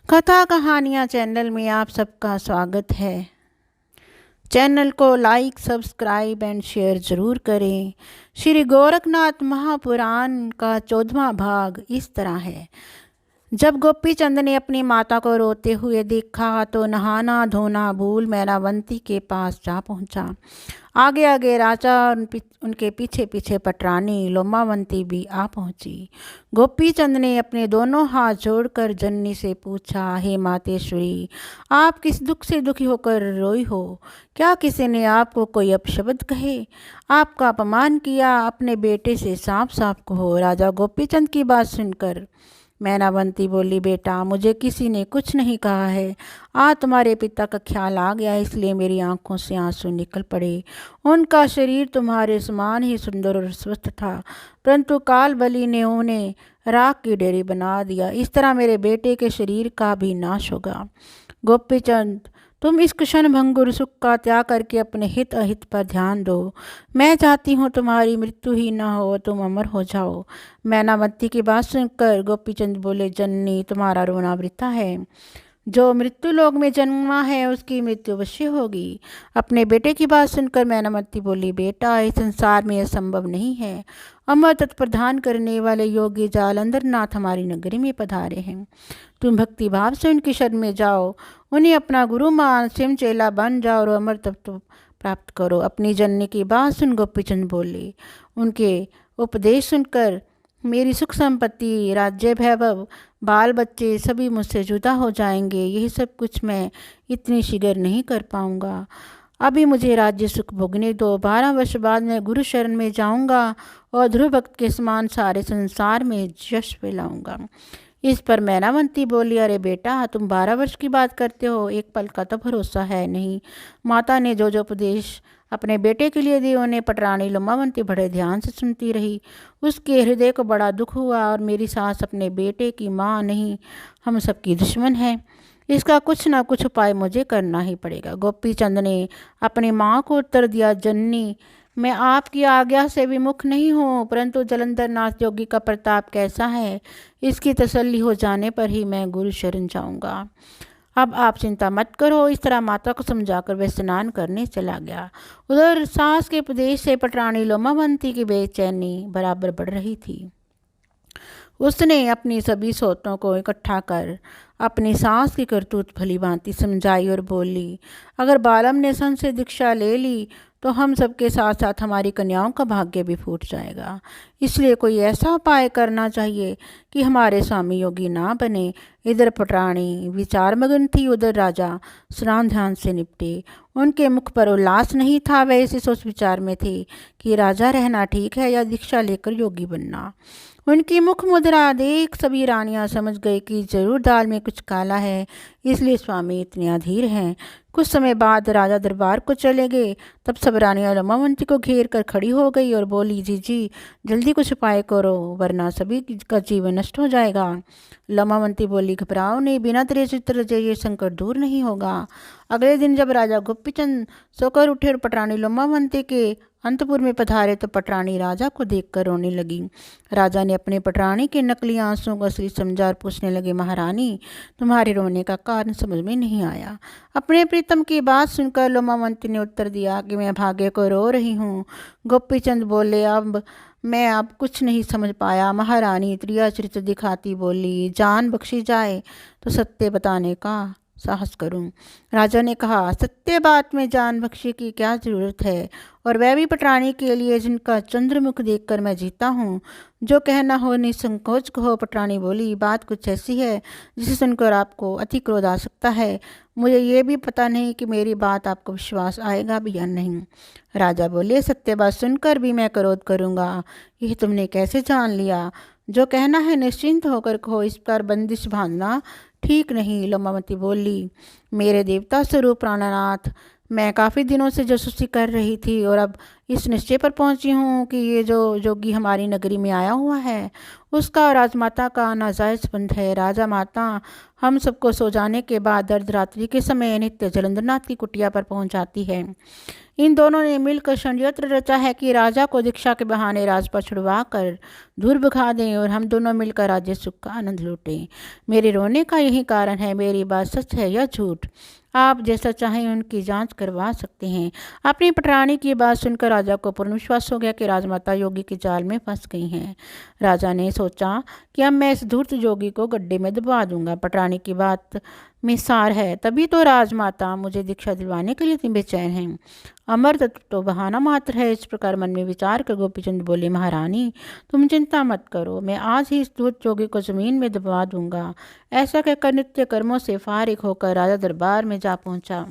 कथा कहानियाँ चैनल में आप सबका स्वागत है। चैनल को लाइक, सब्सक्राइब एंड शेयर ज़रूर करें। श्री गोरखनाथ महापुराण का 14वां भाग इस तरह है। जब गोपी चंद ने अपनी माता को रोते हुए देखा तो नहाना धोना भूल मैनावंती के पास जा पहुंचा। आगे आगे राजा और उनके पीछे पीछे पटरानी लोमावंती भी आ पहुंची। गोपी चंद ने अपने दोनों हाथ जोड़कर जननी से पूछा, हे मातेश्वरी, आप किस दुख से दुखी होकर रोई हो? क्या किसी ने आपको कोई अपशब्द कहे, आपका अपमान किया? अपने बेटे से साफ साफ कहो। राजा गोपी चंद की बात सुनकर मैनावंती बोली, बेटा, मुझे किसी ने कुछ नहीं कहा है। आज तुम्हारे पिता का ख्याल आ गया, इसलिए मेरी आंखों से आंसू निकल पड़े। उनका शरीर तुम्हारे समान ही सुंदर और स्वस्थ था, परंतु काल बलि ने उन्हें राख की डेरी बना दिया। इस तरह मेरे बेटे के शरीर का भी नाश होगा। गोपीचंद, तुम इस क्षण भंगुर सुख का त्याग करके अपने हित अहित पर ध्यान दो। मैं चाहती हूँ तुम्हारी मृत्यु ही न हो, तुम अमर हो जाओ। मैनावती की बात सुनकर गोपीचंद बोले, जननी, तुम्हारा रोना वृथा है। जो मृत्यु लोक में जन्मा है उसकी मृत्यु अवश्य होगी। अपने बेटे की बात सुनकर मैनावती बोली, बेटा, इस संसार में यह संभव नहीं है। अमर तत्प्रधान करने वाले योगी जालंधर नाथ हमारी नगरी में पधारे हैं। तुम भक्ति भाव से उनकी शरण में जाओ, उन्हें अपना गुरु मान, स्वयं चेला बन जाओ और अमर तत्व प्राप्त करो। अपनी जननी की बात सुन गोपीचंद बोले, उनके उपदेश सुनकर मेरी सुख संपत्ति, राज्य वैभव, बाल बच्चे सभी मुझसे जुदा हो जाएंगे। यही सब कुछ मैं इतनी शीघ्र नहीं कर पाऊंगा। अभी मुझे राज्य सुख भोगने दो। 12 वर्ष बाद मैं गुरु शरण में जाऊंगा और ध्रुव भक्त के समान सारे संसार में यश फैलाऊंगा। इस पर मैनावंती बोली, अरे बेटा, तुम 12 वर्ष की बात करते हो, एक पल का तो भरोसा है नहीं। माता ने जो जो उपदेश अपने बेटे के लिए दिए उन्हें पटरानी लोमावंती बड़े ध्यान से सुनती रही। उसके हृदय को बड़ा दुख हुआ और मेरी सास अपने बेटे की माँ नहीं, हम सबकी दुश्मन है। इसका कुछ ना कुछ उपाय मुझे करना ही पड़ेगा। गोपी चंद ने अपनी माँ को उत्तर दिया, जननी, मैं आपकी आज्ञा से विमुख नहीं हूँ, परंतु जलंधर नाथ योगी का प्रताप कैसा है, इसकी तसल्ली हो जाने पर ही मैं गुरु शरण जाऊँगा। अब आप चिंता मत करो। इस तरह माता को समझाकर वह स्नान करने चला गया। उधर सास के उपदेश से पटरानी लोमावंती की बेचैनी बराबर बढ़ रही थी। उसने अपनी सभी सोतों को इकट्ठा कर अपनी सास की करतूत भली भांति समझाई और बोली, अगर बालम ने संत से दीक्षा ले ली तो हम सबके साथ साथ हमारी कन्याओं का भाग्य भी फूट जाएगा। इसलिए कोई ऐसा उपाय करना चाहिए कि हमारे स्वामी योगी ना बने। इधर पटरानी विचार मगन थी, उधर राजा स्नान ध्यान से निपटे। उनके मुख पर उल्लास नहीं था, वे इसी सोच विचार में थे कि राजा रहना ठीक है या दीक्षा लेकर योगी बनना। उनकी मुख मुद्रा देख सभी रानियां समझ गई कि जरूर दाल में कुछ काला है, इसलिए स्वामी इतने अधीर हैं। कुछ समय बाद राजा दरबार को चले गए। तब सब रानियां लोमावंती को घेर कर खड़ी हो गई और बोली, जी जल्दी कुछ उपाय करो, वरना सभी का जीवन नष्ट हो जाएगा। लोमावंती बोली, घबराओ नहीं, बिना तेरे चित्र ये संकट दूर नहीं होगा। अगले दिन जब राजा गोपीचंद सोकर उठे और पटरानी लोमावंती के अंतपुर में पधारे तो पटरानी राजा को देखकर रोने लगी। राजा ने अपने पटरानी के नकली आंसुओं को असली समझा और पूछने लगे, महारानी, तुम्हारे रोने का कारण समझ में नहीं आया। अपने प्रीतम की बात सुनकर लोमावंती ने उत्तर दिया कि मैं भाग्य को रो रही हूँ। गोपीचंद बोले, अब कुछ नहीं समझ पाया। महारानी त्रियाचरित्र दिखाती बोली, जान बख्शी जाए तो सत्य बताने का साहस करूं। राजा ने कहा, सत्य बात में जान बख्शी की क्या जरूरत है, और वह भी पटरानी के लिए जिनका चंद्रमुख देखकर मैं जीता हूँ। जो कहना हो निसंकोच कहो। पटरानी बोली, बात कुछ ऐसी है जिसे सुनकर आपको अति क्रोध आ सकता है। मुझे ये भी पता नहीं कि मेरी बात आपको विश्वास आएगा भी या नहीं। राजा बोले, सत्य बात सुनकर भी मैं क्रोध करूँगा, यह तुमने कैसे जान लिया? जो कहना है निश्चिंत होकर कहो, इस पर बंदिश बांधना ठीक नहीं। लोमावती बोली, मेरे देवता स्वरूप प्राणनाथ, मैं काफ़ी दिनों से जासूसी कर रही थी और अब इस निश्चय पर पहुंची हूँ कि ये जो जोगी हमारी नगरी में आया हुआ है उसका और राजमाता का नाजायज़ संबंध है। राजा माता हम सबको सो जाने के बाद अर्धरात्रि के समय नित्य जलंधरनाथ की कुटिया पर पहुंच जाती है। इन दोनों ने मिलकर षड्यंत्र रचा है कि राजा को दीक्षा के बहाने राज पर छुड़वा कर दूर भगा दें और हम दोनों मिलकर राज्य सुख का आनंद लूटें। मेरे रोने का यही कारण है। मेरी बात सच है या झूठ, आप जैसा चाहें उनकी जांच करवा सकते हैं। अपनी पटरानी की बात सुनकर राजा को पूर्ण विश्वास हो गया कि राजमाता योगी के जाल में फंस गई हैं। राजा ने सोचा कि अब मैं इस धूर्त योगी को गड्ढे में दबा दूंगा। पटरानी की बात में सार है, तभी तो राजमाता मुझे दीक्षा दिलवाने के लिए इतनी बेचैन हैं। अमर तत्व तो बहाना मात्र है। इस प्रकार मन में विचार कर गोपीचंद बोले, महारानी तुम चिंता मत करो, मैं आज ही इस धूर्त योगी को जमीन में दबा दूंगा। ऐसा कहकर नित्य कर्मों से फारिग होकर राजा दरबार में जा पहुंचा।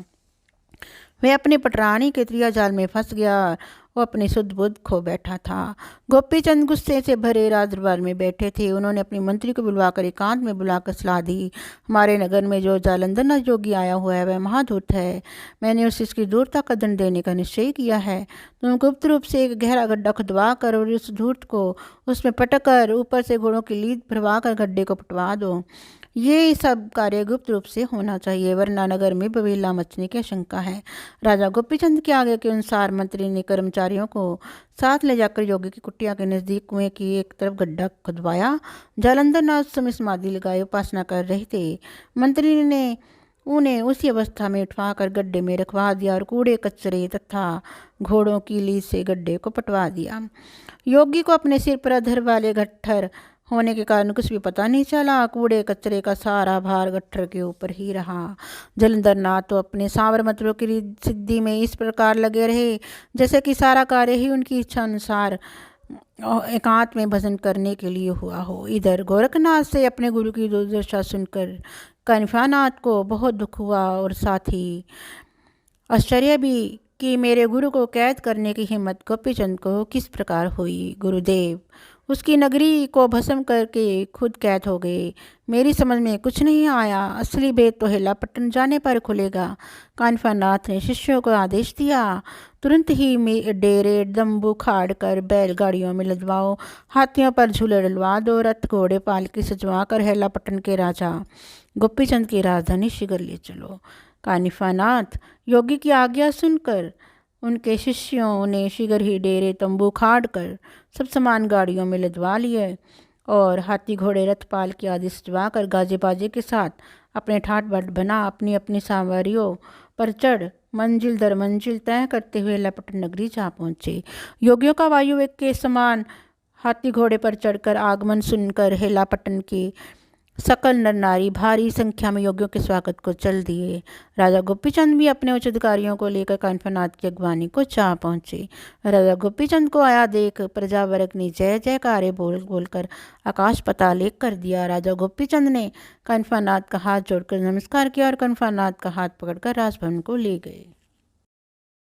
वह अपनी पटरानी के त्रिया जाल में फंस गया। वो अपनी सुध बुद्ध खो बैठा था। गोपीचंद गुस्से से भरे राज दरबार में बैठे थे। उन्होंने अपनी मंत्री को बुलवाकर एकांत में बुलाकर सलाह दी, हमारे नगर में जो जालंधरनाथ योगी आया हुआ है वह महाधूर्त है। मैंने उसे इसकी दूरता का दंड देने का निश्चय किया है। तुम गुप्त रूप से एक गहरा गड्ढा खुदवा कर और उस धूर्त को उसमें पटक कर ऊपर से घोड़ों की लीद भरवा कर गड्ढे को पटवा दो। ये सब कार्य गुप्त रूप से होना चाहिए, वरना नगर में बवेला मचने की आशंका है। राजा गोपीचंद के आगे के अनुसार मंत्री ने कर्मचारियों को साथ ले जाकर योगी की कुटिया के नज़दीक कुएं की एक तरफ गड्ढा खुदवाया। जालंधरनाथ समय समाधि लगाए उपासना कर रहे थे। मंत्री ने उन्हें उसी अवस्था में उठवाकर गड्ढे में रखवा दिया और कूड़े कचरे तथा घोड़ों की लीद से गड्ढे को पटवा दिया। योगी को अपने सिर पर अधर वाले गट्ठर होने के कारण कुछ भी पता नहीं चला। कूड़े कचरे का सारा भार गट्ठर के ऊपर ही रहा। जालंधरनाथ तो अपने सांवर मतलों की सिद्धि में इस प्रकार लगे रहे जैसे कि सारा कार्य ही उनकी इच्छा अनुसार एकांत में भजन करने के लिए हुआ हो। इधर गोरखनाथ से अपने गुरु की दुर्दशा सुनकर कानिफानाथ को बहुत दुख हुआ और साथ ही आश्चर्य भी कि मेरे गुरु को कैद करने की हिम्मत गोपीचंद को किस प्रकार हुई। गुरुदेव उसकी नगरी को भस्म करके खुद कैद हो गए। मेरी समझ में कुछ नहीं आया। असली भेद तो हेलापट्टन जाने पर खुलेगा। कानिफानाथ ने शिष्यों को आदेश दिया, तुरंत ही डेरे दम्बू खाड़ कर बैलगाड़ियों में लदवाओ, हाथियों पर झूले डलवा दो, रथ घोड़े पालकी सजवा कर हेलापट्टन के राजा गोपीचंद की राजधानी शीघ्र ले चलो। कानिफानाथ योगी की आज्ञा सुनकर उनके शिष्यों ने शीघ्र ही डेरे तंबू खाड़ कर सब सामान गाड़ियों में लदवा लिए और हाथी घोड़े रथ पालकी आदि सजवा कर गाजे बाजे के साथ अपने ठाट बाट बना अपनी अपनी सवारियों पर चढ़ मंजिल दर मंजिल तय करते हुए हेलापट्टन नगरी जा पहुँचे। योगियों का वायुवेग के समान हाथी घोड़े पर चढ़कर आगमन सुनकर हेलापट्टन के सकल नर नारी भारी संख्या में योगियों के स्वागत को चल दिए। राजा गोपीचंद भी अपने उच्च अधिकारियों को लेकर कानिफानाथ की अगवानी को जा पहुंचे। राजा गोपीचंद को आया देख प्रजा वर्ग ने जय जयकारे बोल बोलकर आकाश पाताल एक कर दिया। राजा गोपीचंद ने कानिफानाथ का हाथ जोड़कर नमस्कार किया और कानिफानाथ का हाथ पकड़कर राजभवन को ले गए।